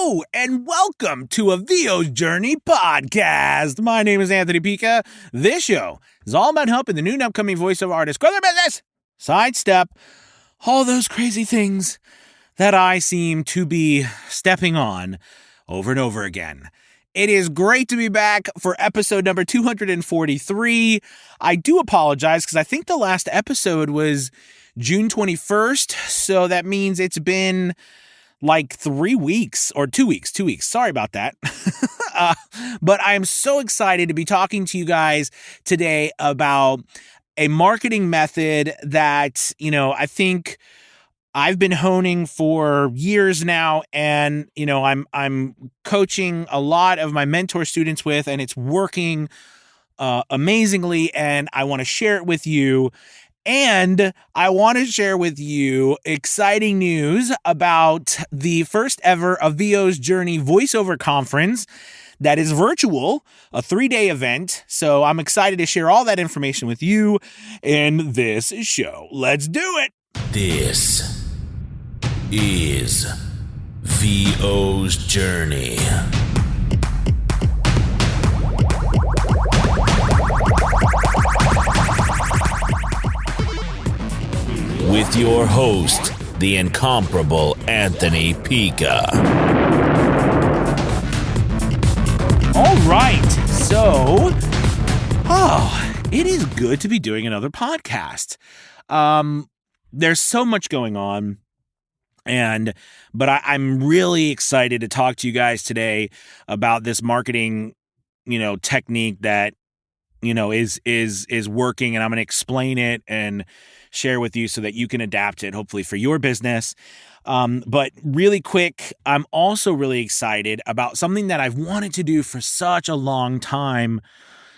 Hello and welcome to a VO's Journey podcast. My name is Anthony Pica. This show is all about helping the new and upcoming voiceover artists grow their business, sidestep all those crazy things that I seem to be stepping on over and over again. It is great to be back for episode number 243. I do apologize because I think the last episode was June 21st, so that means it's been like 3 weeks or 2 weeks. Sorry about that. But I'm so excited to be talking to you guys today about a marketing method that, I think I've been honing for years now, and, I'm coaching a lot of my mentor students with, and it's working amazingly, and I want to share it with you. And I want to share with you exciting news about the first ever A VO's Journey voiceover conference that is virtual, a 3-day event. So I'm excited to share all that information with you in this show. Let's do it. This is VO's Journey. With your host, the incomparable Anthony Pica. All right, so, it is good to be doing another podcast. There's so much going on, but I'm really excited to talk to you guys today about this marketing, technique that, is working, and I'm going to explain it and share with you so that you can adapt it, hopefully, for your business. But really quick, I'm also really excited about something that I've wanted to do for such a long time.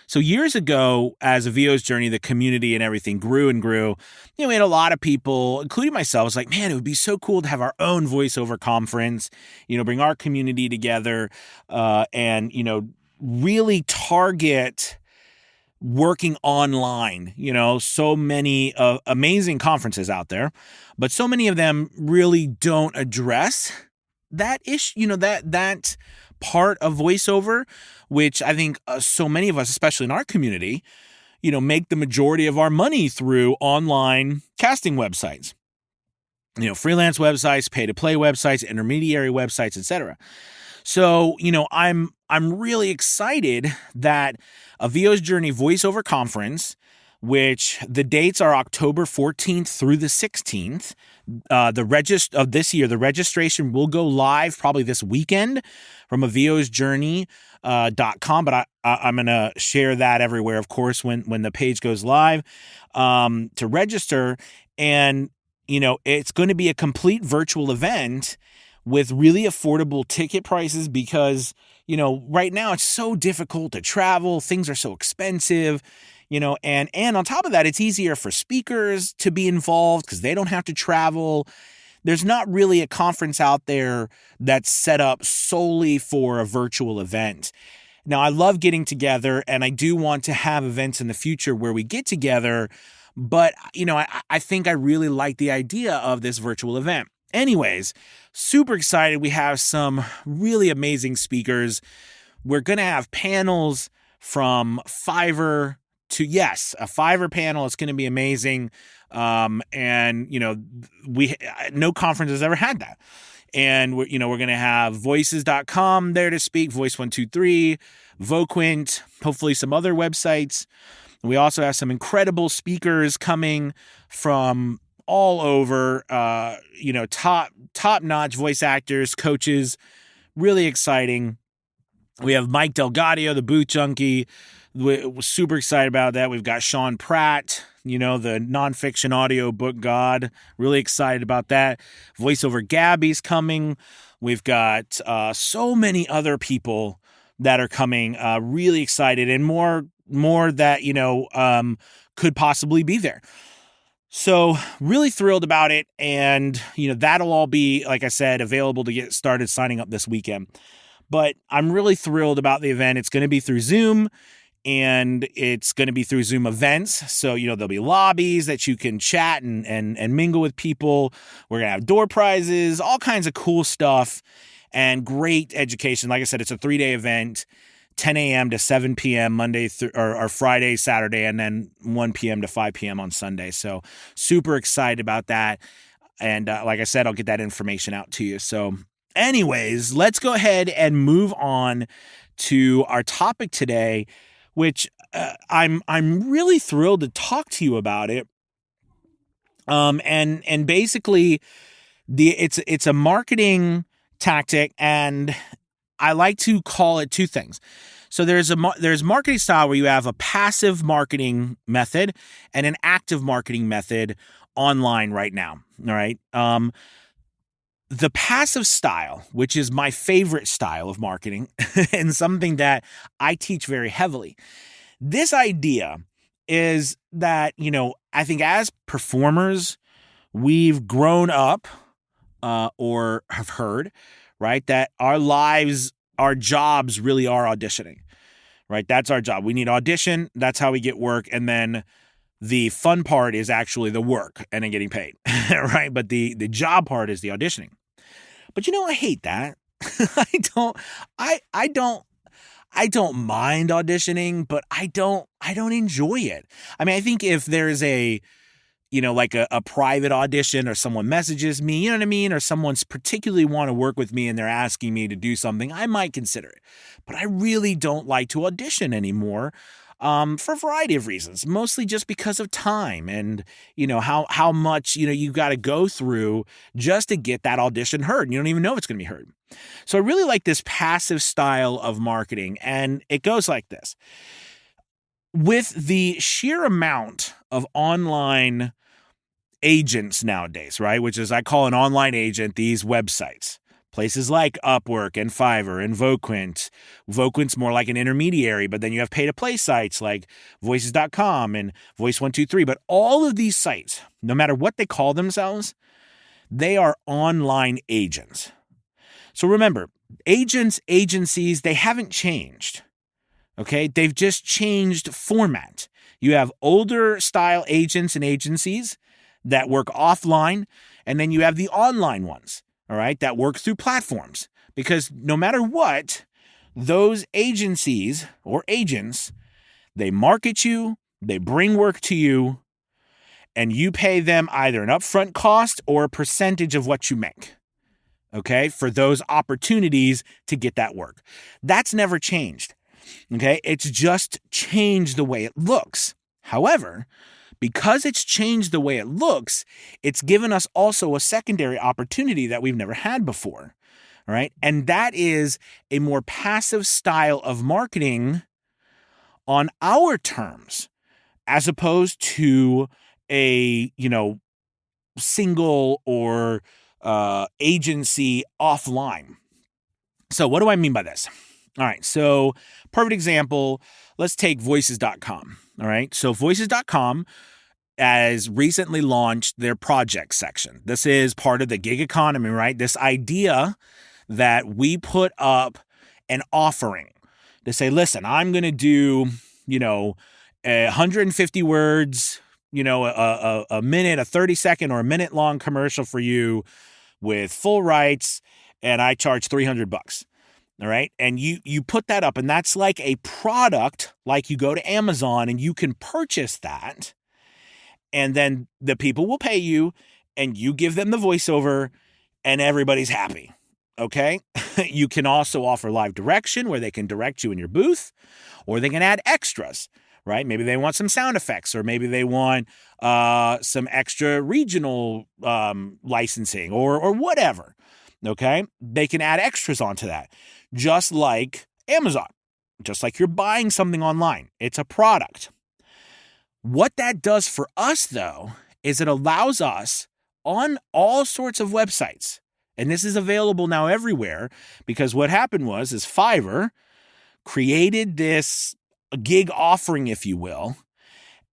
So years ago, as a VO's Journey, the community and everything grew and grew. We had a lot of people, including myself, was like, man, it would be so cool to have our own voiceover conference, bring our community together, and, really target working online. So many amazing conferences out there, but so many of them really don't address that issue, that part of voiceover, which I think so many of us, especially in our community, make the majority of our money through online casting websites, freelance websites, pay-to-play websites, intermediary websites, etc. So, I'm really excited that A VO's Journey voiceover conference, which the dates are October 14th through the 16th. The registration will go live probably this weekend from avosjourney.com, but I'm going to share that everywhere, of course, when the page goes live, to register. And, it's going to be a complete virtual event with really affordable ticket prices because, right now it's so difficult to travel. Things are so expensive, and on top of that, it's easier for speakers to be involved because they don't have to travel. There's not really a conference out there that's set up solely for a virtual event. Now, I love getting together, and I do want to have events in the future where we get together, but, I think I really like the idea of this virtual event. Anyways, super excited. We have some really amazing speakers. We're going to have panels from Fiverr to, yes, a Fiverr panel. It's going to be amazing. And, no conference has ever had that. And, we're going to have voices.com there to speak, Voice123, Voquint, hopefully some other websites. We also have some incredible speakers coming from all over, top-notch voice actors, coaches, really exciting. We have Mike Delgadio, the Booth Junkie. We're super excited about that. We've got Sean Pratt, the nonfiction audio book god. Really excited about that. Voiceover Gabby's coming. We've got so many other people that are coming. Really excited, and more that, could possibly be there. So really thrilled about it. And, that'll all be, like I said, available to get started signing up this weekend. But I'm really thrilled about the event. It's going to be through Zoom, and it's going to be through Zoom events. So, there'll be lobbies that you can chat and mingle with people. We're going to have door prizes, all kinds of cool stuff. and great education. Like I said, it's a 3-day event, 10 a.m. to 7 p.m. Monday or Friday, Saturday, and then 1 p.m. to 5 p.m. on Sunday. So super excited about that. And like I said, I'll get that information out to you. So anyways, let's go ahead and move on to our topic today, which I'm really thrilled to talk to you about it. And basically it's a marketing tactic, and I like to call it two things. So there's marketing style where you have a passive marketing method and an active marketing method online right now. All right. The passive style, which is my favorite style of marketing and something that I teach very heavily. This idea is that, I think as performers, we've grown up or have heard, right, that our lives, our jobs really are auditioning, right? That's our job. We need audition. That's how we get work. And then the fun part is actually the work and then getting paid, right? But the job part is the auditioning. But I hate that. I don't mind auditioning, but I don't enjoy it. I mean, I think if there's a private audition, or someone messages me, you know what I mean? Or someone's particularly want to work with me and they're asking me to do something, I might consider it. But I really don't like to audition anymore. For a variety of reasons, mostly just because of time and, how much, you got to go through just to get that audition heard. You don't even know if it's going to be heard. So I really like this passive style of marketing, and it goes like this. With the sheer amount of online agents nowadays, right, which is I call an online agent these websites. Places like Upwork and Fiverr and Voquent. Voquent's more like an intermediary, but then you have pay-to-play sites like Voices.com and Voice123. But all of these sites, no matter what they call themselves, they are online agents. So remember, agencies, they haven't changed. Okay? They've just changed format. You have older style agents and agencies that work offline, and then you have the online ones. All right, that work through platforms, because no matter what, those agencies or agents, they market you, they bring work to you, and you pay them either an upfront cost or a percentage of what you make, okay, for those opportunities to get that work. That's never changed, okay? It's just changed the way it looks. However, because it's changed the way it looks, it's given us also a secondary opportunity that we've never had before, all right? And that is a more passive style of marketing on our terms, as opposed to a, single or agency offline. So what do I mean by this? All right, so perfect example, let's take Voices.com, all right? So Voices.com has recently launched their project section. This is part of the gig economy, right? This idea that we put up an offering to say, listen, I'm going to do, 150 words, a minute, a 30-second or a minute-long commercial for you with full rights, and I charge $300. All right. And you put that up, and that's like a product, like you go to Amazon and you can purchase that. And then the people will pay you and you give them the voiceover and everybody's happy. Okay. You can also offer live direction where they can direct you in your booth, or they can add extras, right? Maybe they want some sound effects, or maybe they want some extra regional licensing or whatever. Okay. They can add extras onto that, just like Amazon, just like you're buying something online. It's a product. What that does for us, though, is it allows us on all sorts of websites, and this is available now everywhere, because what happened is Fiverr created this gig offering, if you will,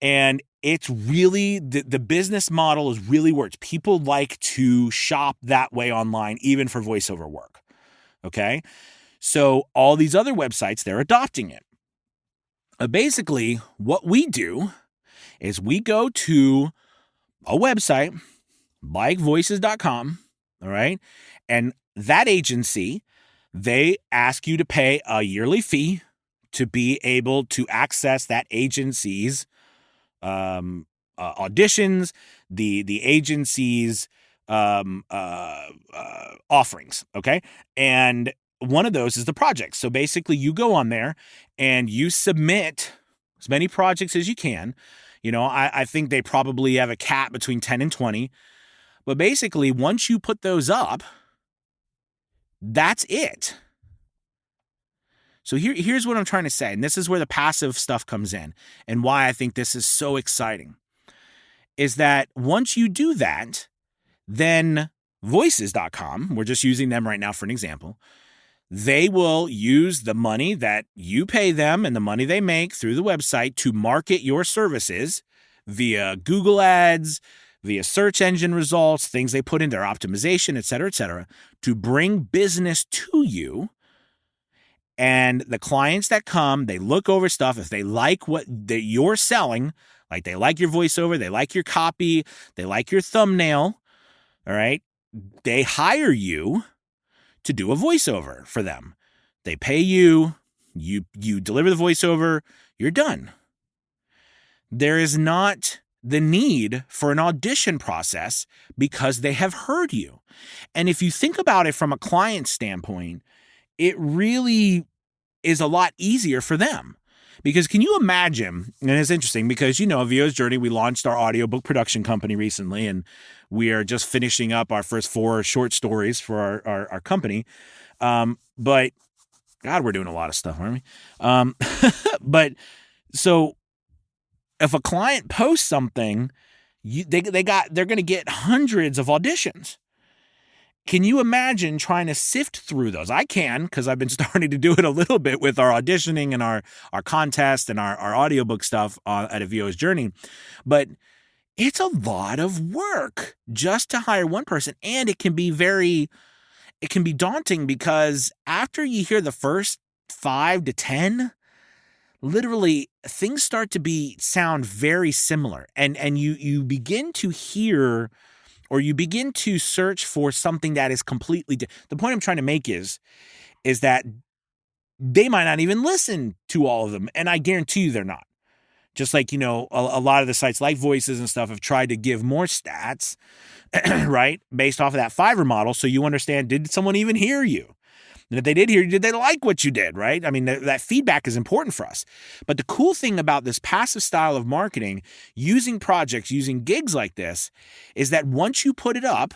and it's really, the business model is really works. People like to shop that way online, even for voiceover work, okay? So all these other websites, they're adopting it. Basically, what we do is we go to a website like Voices.com, all right? And that agency They ask you to pay a yearly fee to be able to access that agency's auditions, the agency's offerings. Okay. And one of those is the project. So basically you go on there and you submit as many projects as you can. I think they probably have a cap between 10 and 20. But basically, once you put those up, that's it. So here's what I'm trying to say. And this is where the passive stuff comes in and why I think this is so exciting. Is that once you do that, then Voices.com, we're just using them right now for an example, they will use the money that you pay them and the money they make through the website to market your services via Google Ads, via search engine results, things they put in their optimization, et cetera, to bring business to you. And the clients that come, they look over stuff. If they like what you're selling, like they like your voiceover, they like your copy, they like your thumbnail, all right, they hire you to do a voiceover for them. They pay you, you deliver the voiceover, you're done. There is not the need for an audition process because they have heard you. And if you think about it from a client standpoint, it really is a lot easier for them. Because can you imagine, and it's interesting because, VO's Journey, we launched our audiobook production company recently, and we are just finishing up our first 4 short stories for our company. But God, we're doing a lot of stuff, aren't we? But so if a client posts something, they're going to get hundreds of auditions. Can you imagine trying to sift through those? I can, because I've been starting to do it a little bit with our auditioning and our contest and our audiobook stuff at A VO's Journey. But it's a lot of work just to hire one person. And it can be daunting because after you hear the first 5 to 10, literally things start to sound very similar. And you begin to hear, or you begin to search for something that is completely different. The point I'm trying to make is that they might not even listen to all of them. And I guarantee you they're not. Just like, a lot of the sites like Voices and stuff have tried to give more stats, right? Based off of that Fiverr model. So you understand, did someone even hear you? And if they did hear you, did they like what you did, right? I mean, that feedback is important for us. But the cool thing about this passive style of marketing, using projects, using gigs like this, is that once you put it up,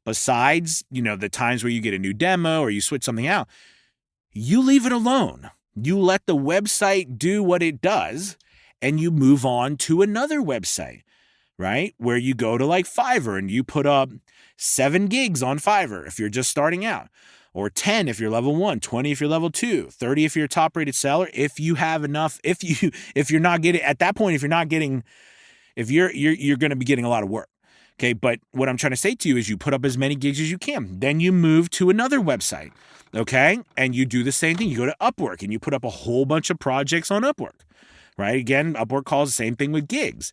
besides, the times where you get a new demo or you switch something out, you leave it alone. You let the website do what it does, and you move on to another website, right? Where you go to like Fiverr and you put up 7 gigs on Fiverr if you're just starting out. Or 10 if you're level 1, 20 if you're level 2, 30 if you're a top rated seller. If you have enough, if you're not getting at that point, if you're going to be getting a lot of work. Okay. But what I'm trying to say to you is you put up as many gigs as you can. Then you move to another website. Okay. And you do the same thing. You go to Upwork and you put up a whole bunch of projects on Upwork, right? Again, Upwork calls the same thing with gigs.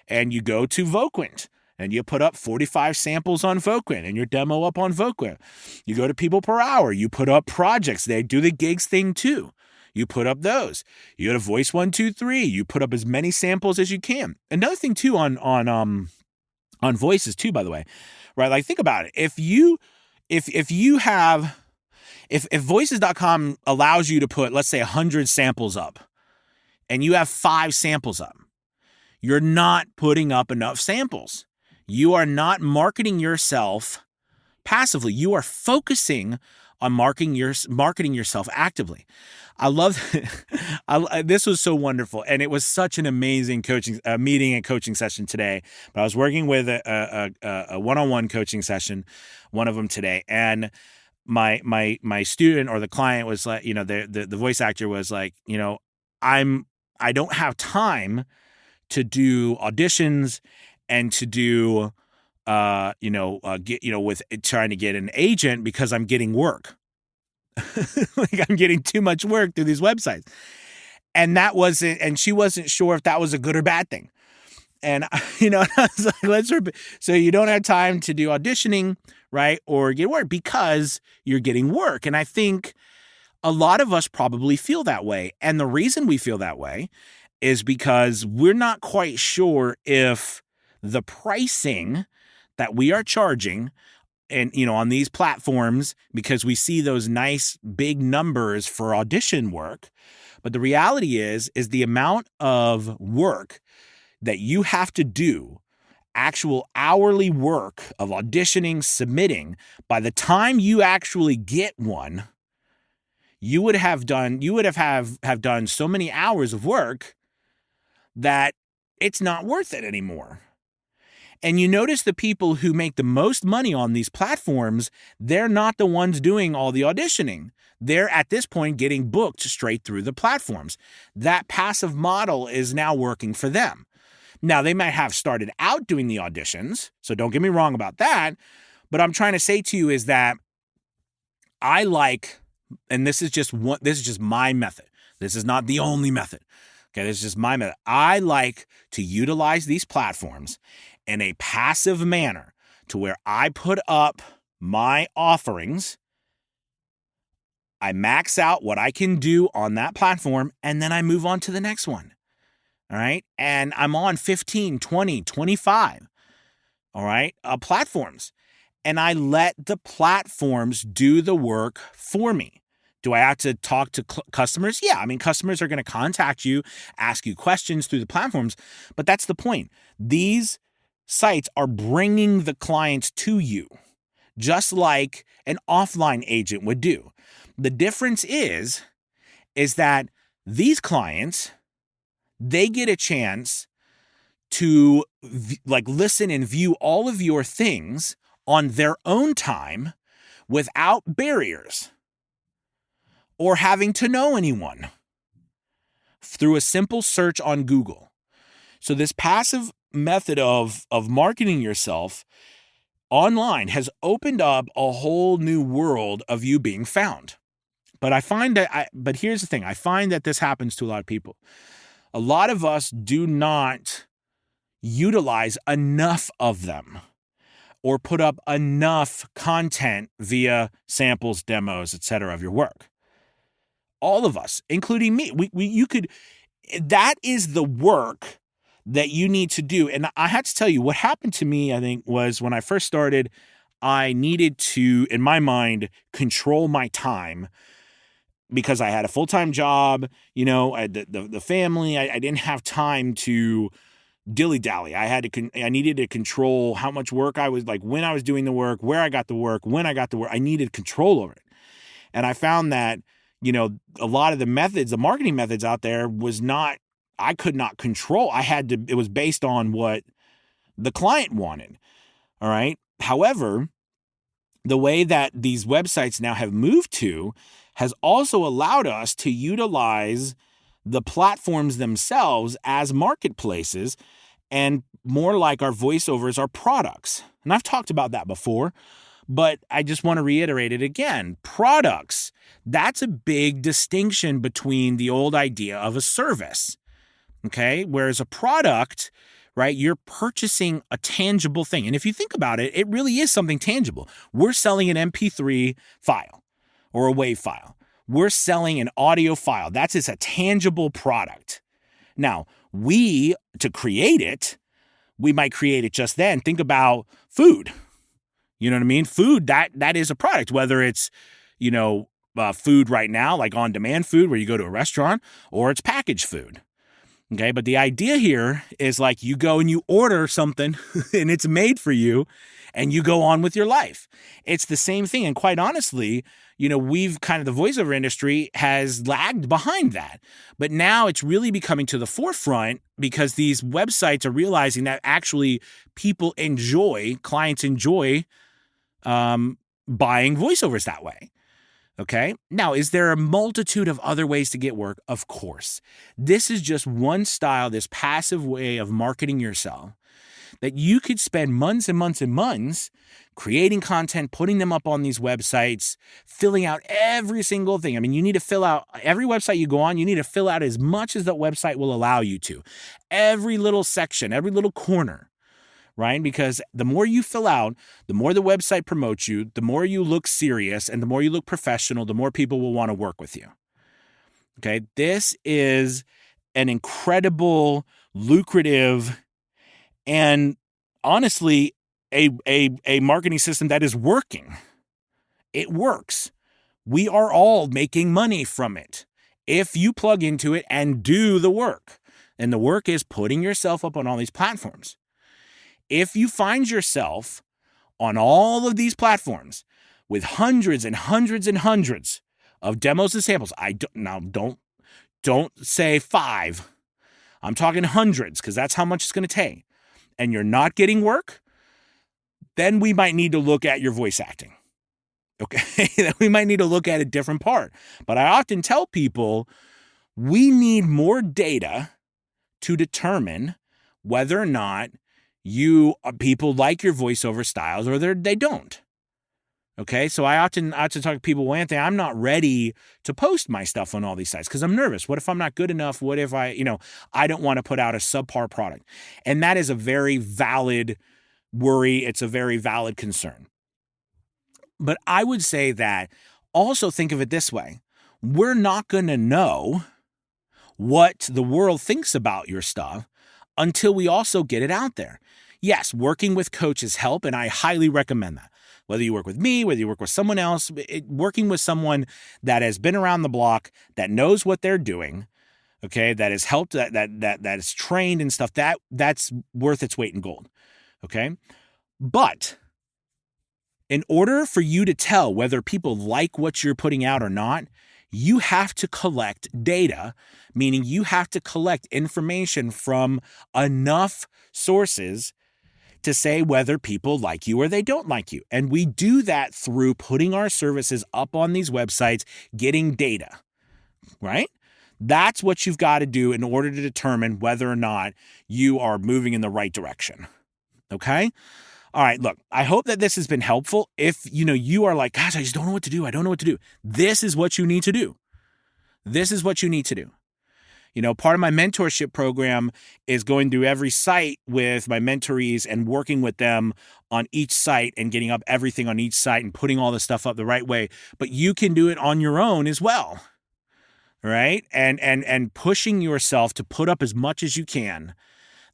And you go to Voquent. And you put up 45 samples on Voquent and your demo up on Voquent. You go to People Per Hour. You put up projects. They do the gigs thing too. You put up those. You go to Voice 123. You put up as many samples as you can. Another thing too on Voices too, by the way, right? Like think about it. If Voices.com allows you to put, let's say 100 samples up and you have 5 samples up, you're not putting up enough samples. You are not marketing yourself passively. You are focusing on marketing yourself actively. I love this was so wonderful, and it was such an amazing meeting and coaching session today. But I was working with a one-on-one coaching session, one of them today, and my student or the client was like, the voice actor was like, I don't have time to do auditions and to do, with trying to get an agent because I'm getting work. Like I'm getting too much work through these websites. And that wasn't, and she wasn't sure if that was a good or bad thing. And, I was like, so you don't have time to do auditioning, right? Or get work because you're getting work. And I think a lot of us probably feel that way. And the reason we feel that way is because we're not quite sure if the pricing that we are charging and, on these platforms, because we see those nice big numbers for audition work. But the reality is the amount of work that you have to do, actual hourly work of auditioning, submitting, by the time you actually get one, you would have done so many hours of work that it's not worth it anymore. And you notice the people who make the most money on these platforms, they're not the ones doing all the auditioning. They're at this point getting booked straight through the platforms. That passive model is now working for them. Now, they might have started out doing the auditions, so don't get me wrong about that. But I'm trying to say to you is that I like, and this is just my method. This is not the only method. Okay, this is just my method. I like to utilize these platforms in a passive manner to where I put up my offerings, I max out what I can do on that platform, and then I move on to the next one. All right. And I'm on 15, 20, 25, all right, platforms. And I let the platforms do the work for me. Do I have to talk to customers? Yeah. I mean, customers are going to contact you, ask you questions through the platforms, but that's the point. These sites are bringing the clients to you, just like an offline agent would do. The difference is that these clients, they get a chance to listen and view all of your things on their own time without barriers or having to know anyone through a simple search on Google. So this passive method of marketing yourself online has opened up a whole new world of you being found. But but here's the thing. I find that this happens to a lot of people. A lot of us do not utilize enough of them or put up enough content via samples, demos, etc. of your work. All of us, including me, that is the work that you need to do. And I had to tell you, what happened to me, I think, was when I first started, I needed to, in my mind, control my time because I had a full-time job, the family. I didn't have time to dilly-dally. I needed to control how much work I was, when I was doing the work, where I got the work, when I got the work. I needed control over it. And I found that, a lot of the marketing methods out there I could not control. It was based on what the client wanted. All right. However, the way that these websites now have moved to has also allowed us to utilize the platforms themselves as marketplaces and more like our voiceovers are products. And I've talked about that before, but I just want to reiterate it again. Products, that's a big distinction between the old idea of a service. Okay. Whereas a product, right, you're purchasing a tangible thing. And if you think about it, it really is something tangible. We're selling an MP3 file or a WAV file. We're selling an audio file. That's just a tangible product. Now, to create it, we might create it just then. Think about food. You know what I mean? Food, that is a product, whether it's, food right now, like on-demand food where you go to a restaurant, or it's packaged food. Okay, but the idea here is you go and you order something and it's made for you and you go on with your life. It's the same thing. And quite honestly, we've the voiceover industry has lagged behind that. But now it's really becoming to the forefront because these websites are realizing that actually clients enjoy buying voiceovers that way. Okay. Now, is there a multitude of other ways to get work? Of course. This is just one style, this passive way of marketing yourself that you could spend months and months and months creating content, putting them up on these websites, filling out every single thing. I mean, you need to fill out every website you go on. You need to fill out as much as that website will allow you to. Every little section, every little corner, right? Because the more you fill out, the more the website promotes you, the more you look serious, and the more you look professional, the more people will want to work with you. Okay, this is an incredible, lucrative, and honestly, a marketing system that is working. It works. We are all making money from it if you plug into it and do the work. And the work is putting yourself up on all these platforms. If you find yourself on all of these platforms with hundreds and hundreds and hundreds of demos and samples, don't say 5. I'm talking hundreds, because that's how much it's going to take. And you're not getting work, then we might need to look at your voice acting. Okay, we might need to look at a different part. But I often tell people we need more data to determine whether or not people like your voiceover styles or they don't. Okay, so I often talk to people, well, Anthony, I'm not ready to post my stuff on all these sites because I'm nervous. What if I'm not good enough? What if I don't want to put out a subpar product? And that is a very valid worry. It's a very valid concern. But I would say that also think of it this way. We're not going to know what the world thinks about your stuff until we also get it out there. Yes, working with coaches help, and I highly recommend that. Whether you work with me, whether you work with someone else, working with someone that has been around the block, that knows what they're doing, okay, that has helped, that is trained and stuff, that's worth its weight in gold, okay? But in order for you to tell whether people like what you're putting out or not, you have to collect data, meaning you have to collect information from enough sources to say whether people like you or they don't like you. And we do that through putting our services up on these websites, getting data, right? That's what you've got to do in order to determine whether or not you are moving in the right direction, okay? All right, look, I hope that this has been helpful. If, you are like, gosh, I just don't know what to do. I don't know what to do. This is what you need to do. This is what you need to do. Part of my mentorship program is going through every site with my mentorees and working with them on each site and getting up everything on each site and putting all the stuff up the right way. But you can do it on your own as well, right? And pushing yourself to put up as much as you can.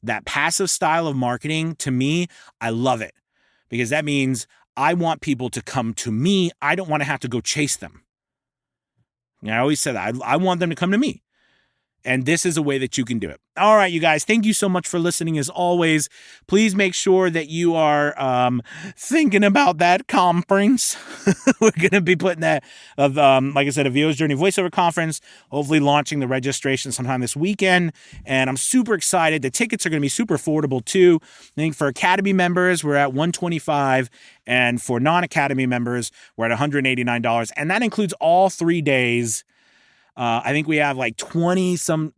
That passive style of marketing, to me, I love it, because that means I want people to come to me. I don't want to have to go chase them. I always say that. I want them to come to me. And this is a way that you can do it. All right, you guys, thank you so much for listening as always. Please make sure that you are thinking about that conference. We're going to be putting that, like I said, a VO's Journey Voiceover Conference, hopefully launching the registration sometime this weekend. And I'm super excited. The tickets are going to be super affordable too. I think for Academy members, we're at $125. And for non-Academy members, we're at $189. And that includes all 3 days. I think we have like 20 some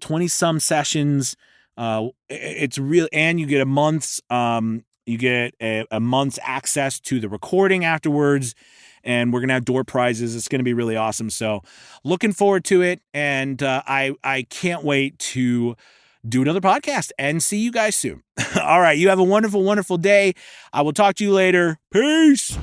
sessions. It's real, and you get a month's access to the recording afterwards, and we're gonna have door prizes. It's gonna be really awesome. So, looking forward to it, and I can't wait to do another podcast and see you guys soon. All right, you have a wonderful, wonderful day. I will talk to you later. Peace.